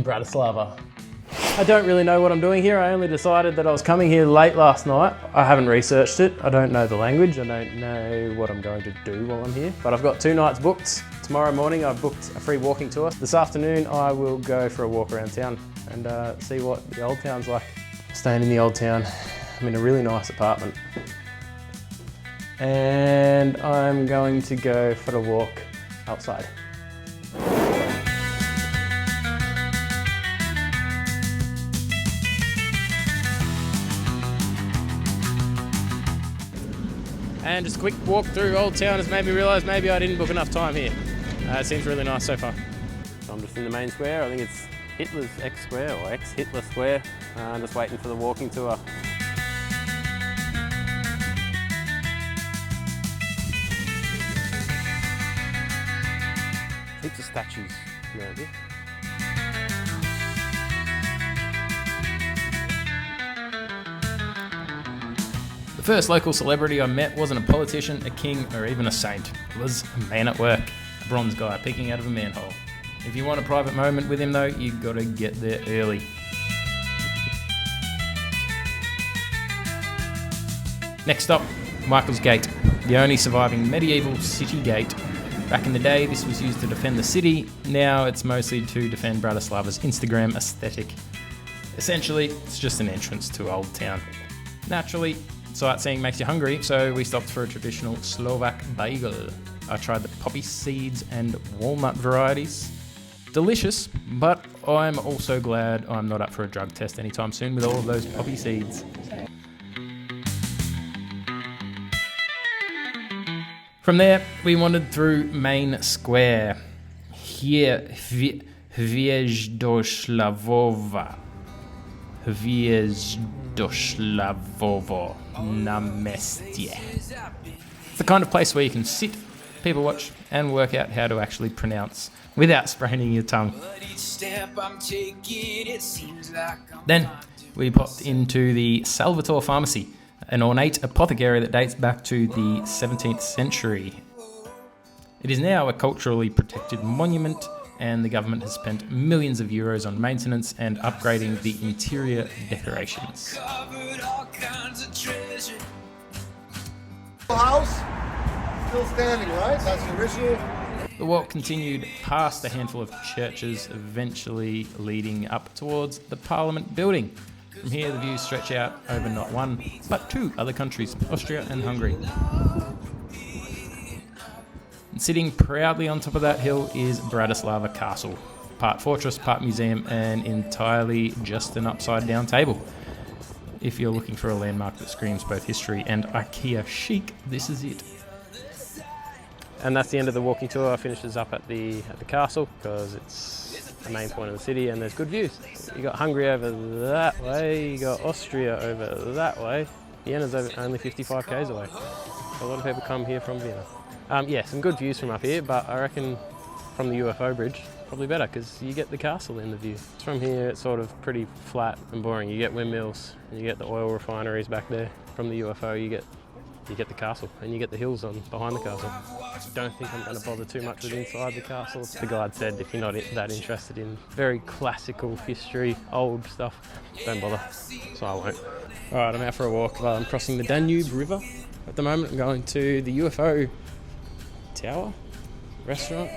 Bratislava. I don't really know what I'm doing here. I only decided that I was coming here late last night. I haven't researched it. I don't know the language. I don't know what I'm going to do while I'm here. But I've got 2 nights booked. Tomorrow morning I've booked a free walking tour. This afternoon I will go for a walk around town and see what the old town's like. Staying in the old town. I'm in a really nice apartment. And I'm going to go for a walk outside. And just a quick walk through Old Town has made me realise maybe I didn't book enough time here. It seems really nice so far. So I'm just in the main square. I think it's Hitler's X-Square or X-Hitler Square. I'm just waiting for the walking tour. Heaps of statues around here. The first local celebrity I met wasn't a politician, a king, or even a saint. It was a man at work, a bronze guy peeking out of a manhole. If you want a private moment with him though, you've got to get there early. Next up, Michael's Gate, the only surviving medieval city gate. Back in the day, this was used to defend the city. Now it's mostly to defend Bratislava's Instagram aesthetic. Essentially, it's just an entrance to Old Town. Naturally, sightseeing makes you hungry, so we stopped for a traditional Slovak bajgel. I tried the poppy seeds and walnut varieties. Delicious, but I'm also glad I'm not up for a drug test anytime soon with all of those poppy seeds. From there, we wandered through Main Square. Here, Hviezdoslavovo. Hviezdoslavovo. Námestie. It's the kind of place where you can sit, people watch, and work out how to actually pronounce without spraining your tongue. Then we popped into the Salvator Pharmacy, an ornate apothecary that dates back to the 17th century. It is now a culturally protected monument, and the government has spent millions of euros on maintenance and upgrading the interior decorations. House still standing, right? That's the original. The walk continued past a handful of churches, eventually leading up towards the Parliament building. From here, the views stretch out over not one, but 2 other countries, Austria and Hungary. And sitting proudly on top of that hill is Bratislava Castle. Part fortress, part museum, and entirely just an upside-down table. If you're looking for a landmark that screams both history and IKEA chic, this is it. And that's the end of the walking tour. Finishes up at the castle because it's the main point of the city and there's good views. You got Hungary over that way, you got Austria over that way. Vienna's only 55 k's away. So a lot of people come here from Vienna. Yeah, some good views from up here, but I reckon from the UFO bridge, probably better because you get the castle in the view. From here, it's sort of pretty flat and boring. You get windmills, and you get the oil refineries back there. From the UFO, you get the castle, and you get the hills on behind the castle. Don't think I'm going to bother too much with inside the castle. The guide said if you're not that interested in very classical history, old stuff, don't bother. So I won't. All right, I'm out for a walk. I'm crossing the Danube River at the moment. I'm going to the UFO Tower restaurant.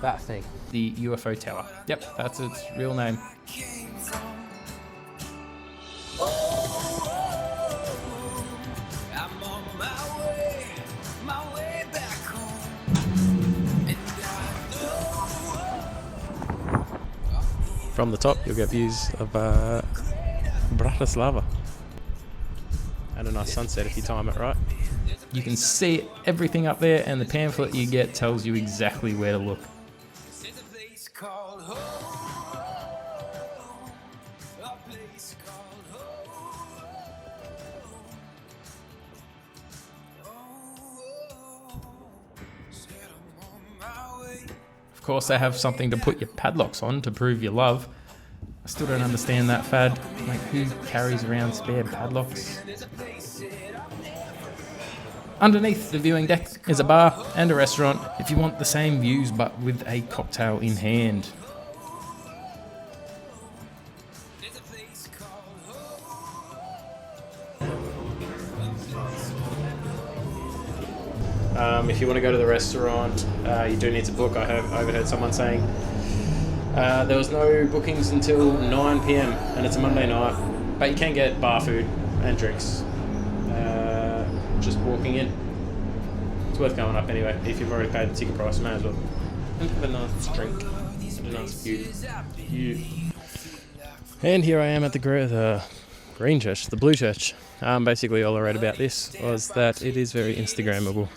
That thing. The UFO Tower. Yep, that's its real name. From the top, you'll get views of Bratislava. And a nice sunset if you time it right. You can see everything up there, and the pamphlet you get tells you exactly where to look. Of course, they have something to put your padlocks on to prove your love. I still don't understand that fad. Like, who carries around spare padlocks? Underneath the viewing deck is a bar and a restaurant if you want the same views but with a cocktail in hand. If you want to go to the restaurant, you do need to book. I overheard someone saying there was no bookings until 9 p.m. and it's a Monday night, but you can get bar food and drinks. Just walking in. It's worth going up anyway. If you've already paid the ticket price, you may as well. And have a nice drink. And a nice view. And here I am at the green church, the blue church. Basically all I read about this was that it is very Instagrammable.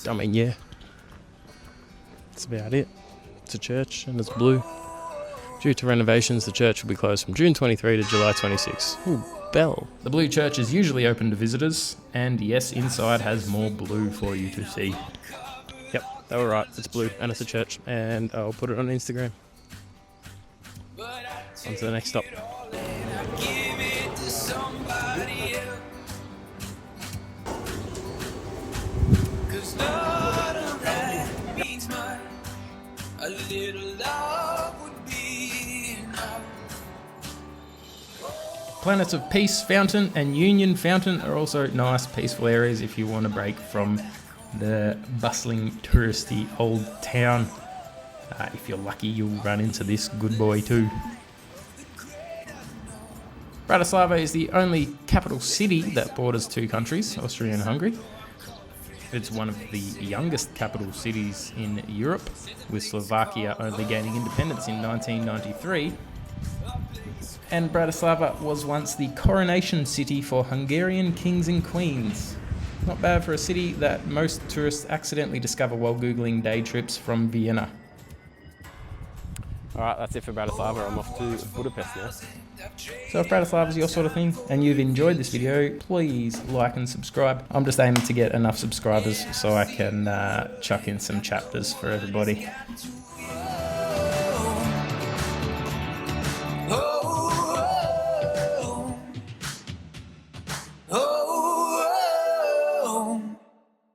I mean, yeah. That's about it. It's a church and it's blue. Due to renovations, the church will be closed from June 23 to July 26. Ooh, bell. The blue church is usually open to visitors, and yes, inside has more blue for you to see. Yep, they were right. It's blue and it's a church, and I'll put it on Instagram. On to the next stop. Planets of Peace Fountain and Union Fountain are also nice, peaceful areas if you want to break from the bustling, touristy old town. If you're lucky, you'll run into this good boy too. Bratislava is the only capital city that borders two countries, Austria and Hungary. It's one of the youngest capital cities in Europe, with Slovakia only gaining independence in 1993. And Bratislava was once the coronation city for Hungarian kings and queens. Not bad for a city that most tourists accidentally discover while Googling day trips from Vienna. Alright, that's it for Bratislava. I'm off to Budapest now. So if Bratislava is your sort of thing and you've enjoyed this video, please like and subscribe. I'm just aiming to get enough subscribers so I can chuck in some chapters for everybody.